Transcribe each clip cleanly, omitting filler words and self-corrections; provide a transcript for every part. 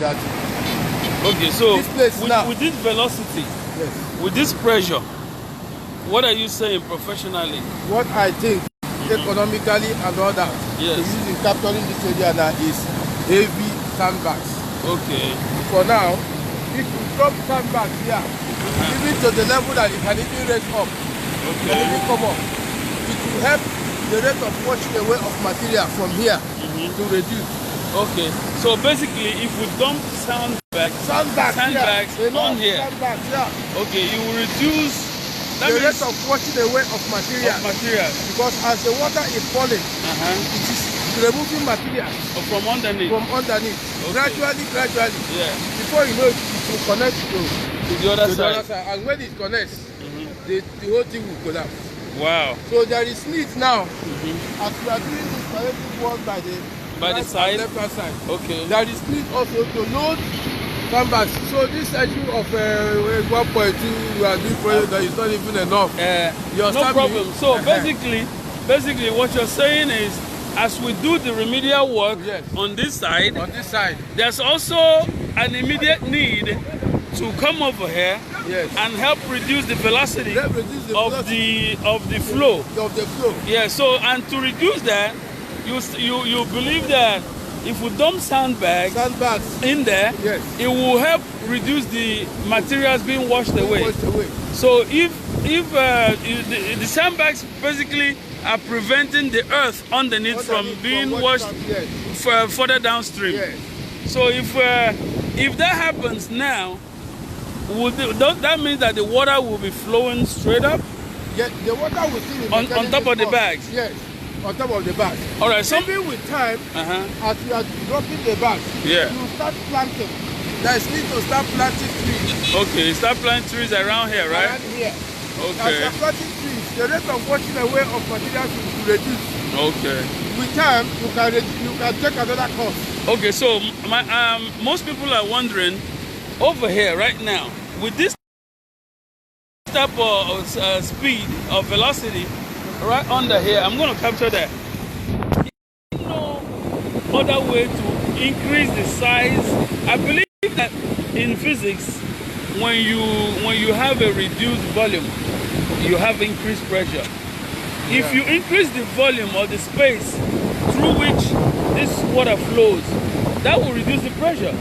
that. Okay, so this place now, with this velocity, yes, with this pressure, what are you saying professionally? What I think economically and all that, yes, to use in capturing this area now is heavy sandbags. Okay. For now, if you drop sandbags here, even to the level that it can even raise up, okay, can even come up, it will help the rate of washing away of material from here to reduce. Okay, so basically, if we dump sandbags on here, okay, it will reduce the rate of washing away of material. Because as the water is falling, it is removing material from underneath. Okay. Gradually. Yeah. Before you know it, it will connect to the other side. And when it connects, the whole thing will collapse. Wow. So there is need now, as we are doing this collective work by the side, left-hand side. Okay. There is need also to load sandbags. So this issue of 1.2 we are doing for you that is not even enough. No problem. So basically what you're saying is, as we do the remedial work on this side, there's also an immediate need to come over here and help reduce the velocity of the flow. Yeah. So, and to reduce that, you believe that if we dump sandbags in there, it will help reduce the materials being washed away. So if the sandbags basically are preventing the earth underneath from being washed further downstream. So if that happens now, that means that the water will be flowing straight up? Yeah, the water will still be on top of the bags? Yes, on top of the bags. All right, so even with time, as you are dropping the bags, you start planting. There is need to start planting trees. Okay, start planting trees around here, right? Around here. Okay. As you are planting trees, the rate of washing away of materials will reduce. Okay. With time, you can take another course. Okay, so most people are wondering, over here right now, with this type of speed or velocity, right under here, I'm going to capture that. No other way to increase the size. I believe that in physics, when you have a reduced volume, you have increased pressure. If you increase the volume or the space through which this water flows, that will reduce the pressure.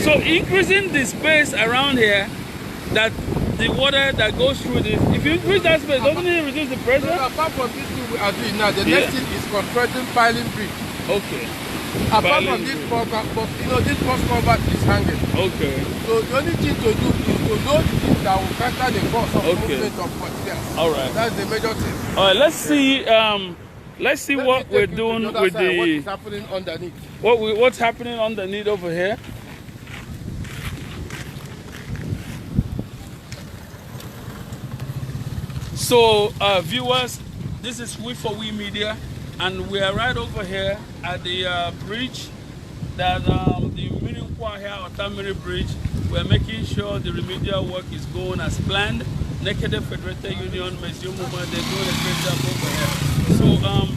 So increasing the space around here, that the water that goes through this, if you increase that space, doesn't it reduce the pressure? So apart from this thing we are doing now, the next thing is constructing piling bridge. Okay. Apart from this this post cover is hanging. Okay. So the only thing to do is to load it that will cater the cost of movement of materials. All right. That's the major thing. All right. Let's see what we're doing with the. What is happening underneath? What's happening underneath over here? So, viewers, this is We4We Media, and we are right over here at the bridge, that the Mmiri Nkwọ-ahịa or Mmiri Bridge. We're making sure the remedial work is going as planned. Nekede Federated Union, Umuoma, they're doing a great job over here. So, come,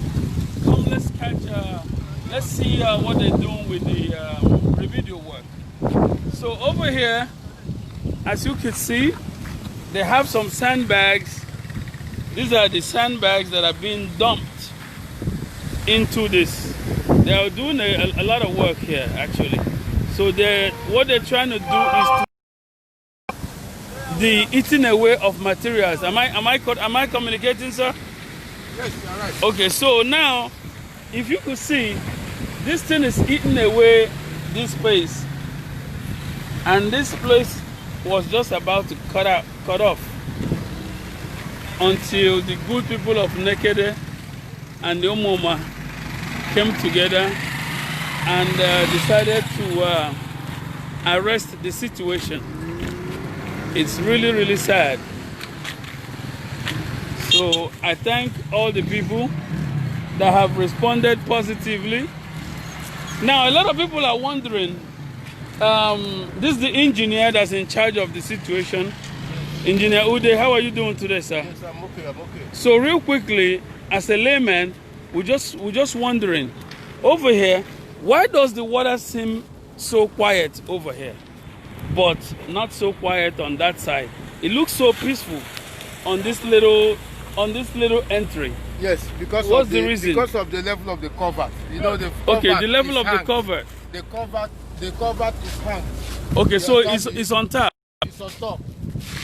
let's see what they're doing with the remedial work. So over here, as you can see, they have some sandbags. These are the sandbags that are being dumped into this. They are doing a lot of work here, actually. So what they're trying to do is to the eating away of materials. Am I communicating, sir? Yes, you're right. Okay, so now, if you could see, this thing is eating away this space, and this place was just about to cut off, until the good people of Nekede and the Umuoma came together and decided to arrest the situation. It's really, really sad. So I thank all the people that have responded positively. Now, a lot of people are wondering, this is the engineer that's in charge of the situation. Engineer Ude, how are you doing today, sir? Yes, I'm okay. So real quickly, as a layman, we're just wondering, over here, why does the water seem so quiet over here, but not so quiet on that side. It looks so peaceful on this little entry. Yes, because what's of the reason? Because of the level of the cover. You know, the okay, the level of the cover. The cover is hung. Okay, so it's on top. It's on top.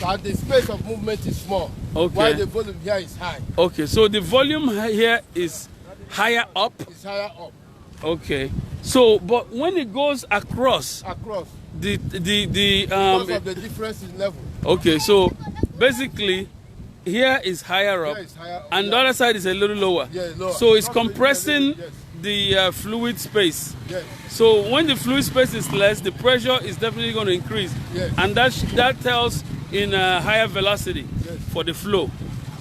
And the space of movement is small. Okay. While the volume here is high. Okay, so the volume here is higher up. It's higher up. Okay. So, but when it goes across the because of the difference in level. Okay, so basically here is higher up, and the other side is a little lower. Yeah, lower. So it's compressing the fluid space. Yes. So when the fluid space is less, the pressure is definitely going to increase. Yes. And that tells in a higher velocity for the flow.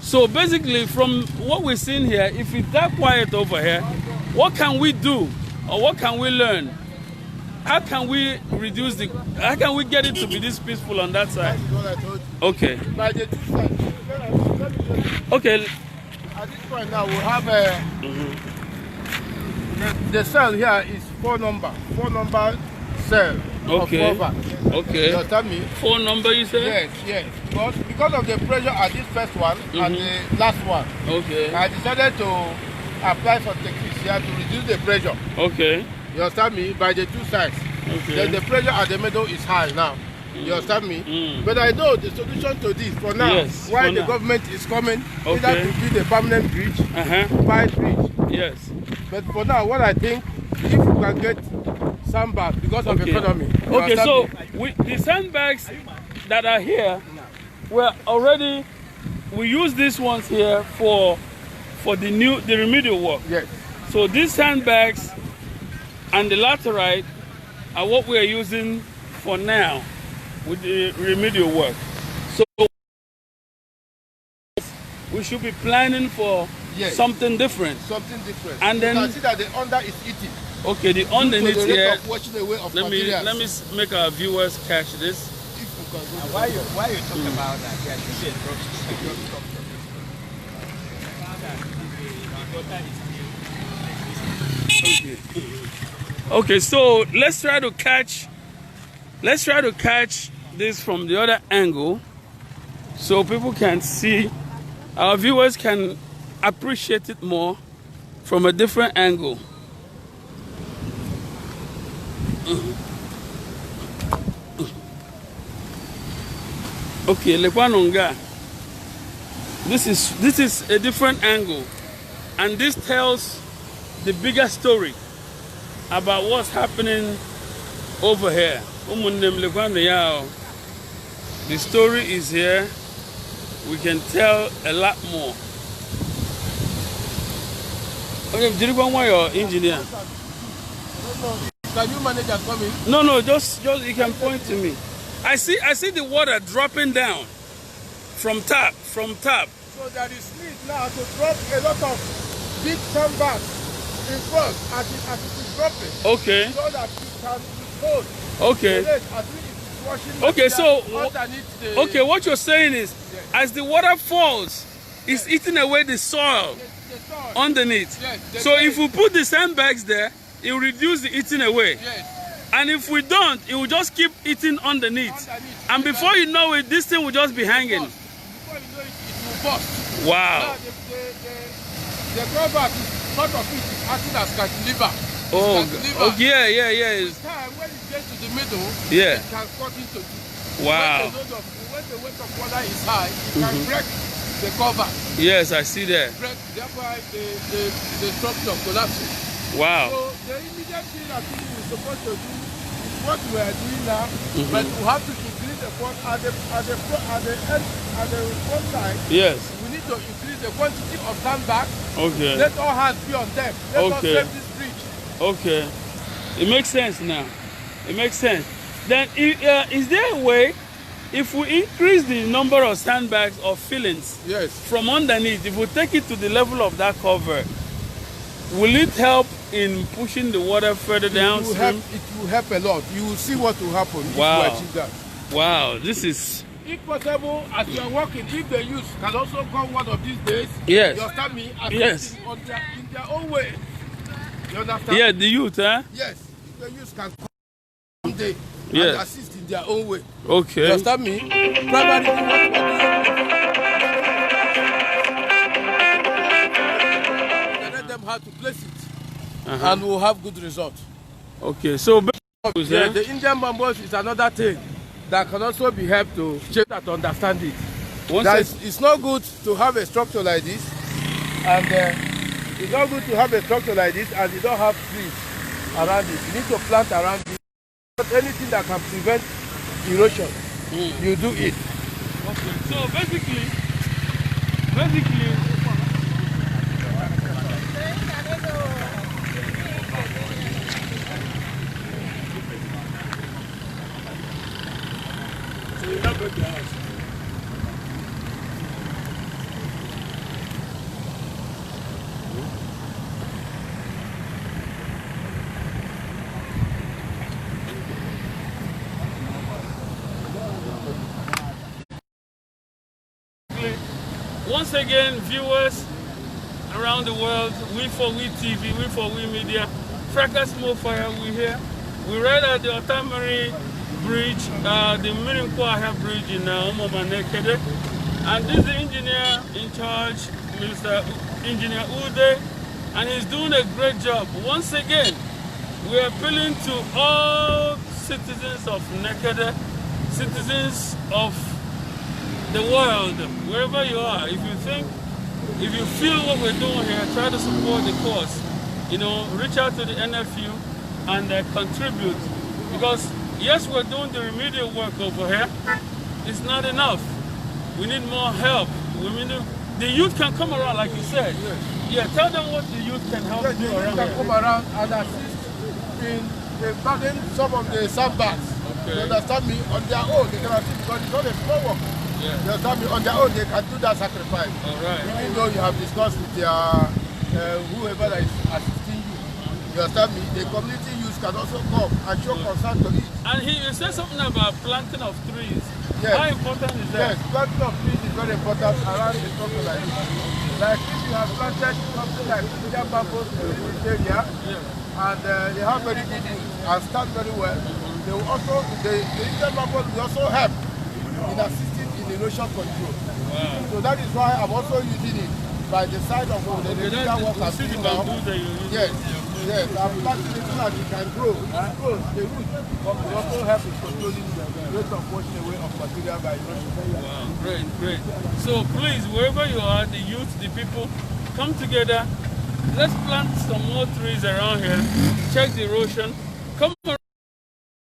So basically, from what we're seeing here, if it's that quiet over here, what can we do, or what can we learn? How can we how can we get it to be this peaceful on that side? That is what I told you. Okay. By the two sides. Okay. At this point now, we have the cell here is 4 number cell. Okay. Of cover. Okay. You tell me. 4 number, you say? Yes. Because of the pressure at this first one and the last one. Okay. I decided to apply some techniques here to reduce the pressure. Okay. You understand me? By the two sides. Okay. Then the pressure at the middle is high now. You understand me? But I know the solution to this for now. Yes, Why for the now. government is coming either Okay. to build a permanent bridge, wide bridge. Yes. But for now, what I think, if we can get sandbags because of economy. Okay, so the sandbags that are here, we use these ones here for the remedial work. Yes. So these sandbags and the laterite are what we are using for now with the remedial work. So we should be planning for something different. Something different. And then you can see that the under is eating. Okay, the underneath here. Let me make our viewers catch this. Why you talk about that? Yeah, this is Okay, so let's try to catch this from the other angle so people can see, our viewers can appreciate it more from a different angle. Okay, Lekwanonga. This is a different angle, and this tells the bigger story about what's happening over here. The story is here. We can tell a lot more. Okay, did you want your engineer? Can you manage that for me? No, just you can point to me. I see the water dropping down from top. So there is need now to drop a lot of big sandbags in front as it is dropping. Okay. So that it can hold. Okay. Okay, so okay, what you're saying is, as the water falls, it's eating away the soil underneath. Yes, so if we put the sandbags there, it will reduce the eating away. Yes. And if we don't, it will just keep eating underneath. And before you know it, this thing will just be hanging. Before you know it, it will burst. Wow. Now the drawback is part of it is acting as cantilever. Oh yeah. With time, when it gets to the middle, it can cut into two. Wow. When the weight of water is high, it can break the cover. Yes, I see that. Thereby the structure collapses. Wow. So the immediate thing that we are supposed to do is what we are doing now, but we have to increase the front at the front side. Yes. We need to increase the quantity of sandbag. Okay. Let all hands be on them. Let us save this bridge. Okay. It makes sense now. It makes sense. Then is there a way, if we increase the number of sandbags or fillings from underneath, if we take it to the level of that cover, will it help in pushing the water further downstream? It will help a lot. You will see what will happen if we achieve that. Wow, this is... If possible, as you are working, if the youth can also come one of these days, you understand me? In their own way. You understand? Yeah, the youth, huh? Yes, if the youth can come. day Yes. and assist in their own way. Okay. You understand me? Primarily, what we're doing, we let them how to place it, and we'll have good results. Okay, so Yeah, the Indian bambos is another thing that can also be helped to change that to understand it. It's not good to have a structure like this, and it's not good to have a structure like this and you don't have trees around it. You need to plant around it. But anything that can prevent erosion, you do it. Okay, so basically, once again, viewers around the world, We4We TV, We4We Media, Fracas More Fire, we're here. We're right at the Mmiri Bridge, the Mmiri Nkwọ-ahịa Bridge in Umuoma, Nekede. And this is the engineer in charge, Mr. Engineer Ude, and he's doing a great job. Once again, we're appealing to all citizens of Nekede, citizens of the world, wherever you are. If you feel what we're doing here, try to support the cause. You know, reach out to the NFU and contribute. Because yes, we're doing the remedial work over here. It's not enough. We need more help. The youth can come around, like you said. Yeah, tell them what the youth can help do around here. They can come around and assist in building some of the sandbags. Okay. You understand me? On their own, they can assist because it's not a small work. Yeah. You understand me? On their own, they can do that sacrifice. All right. Even though you have discussed with their whoever that is assisting you. You understand me? The community youth can also come and show concern to it. And you said something about planting of trees. Yes. How important is that? Yes, planting of trees is very important around the structure like this. Like if you have planted something like Indian bamboo in this area, and they have very good roots and stand very well, they will also, the Indian bamboo will also help in assisting in erosion control. Wow. So that is why I'm also using it by the side of the remedial work I'm doing now. Yes, yes, I'm planting it so that it can grow. It grows, the root will also help in controlling the rate of washing away of material by erosion. Wow, great, great. So please, wherever you are, the youth, the people, come together. Let's plant some more trees around here. Check the erosion. Come around.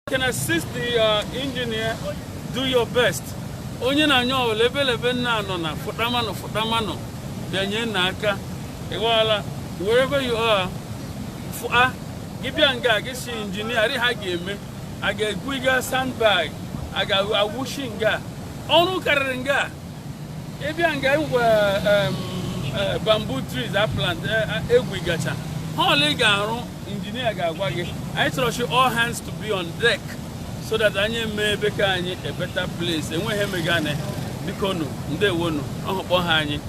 You can assist the engineer. Do your best. Onye na nyo lebe na no na futamano denye na aka ewala wherever you are ibia gisi engineer ri ha ga-eme aga guiga sandbag aga awushinga onu karinga ibia bamboo trees are planted egwigacha ha le ga-arụ engineer ga-agwa gị anyị chọrọ all hands to be on deck so that anyị mee beka anyị a better place enweghị megane biko nụ ndewonu ọhụkpọ ha anyị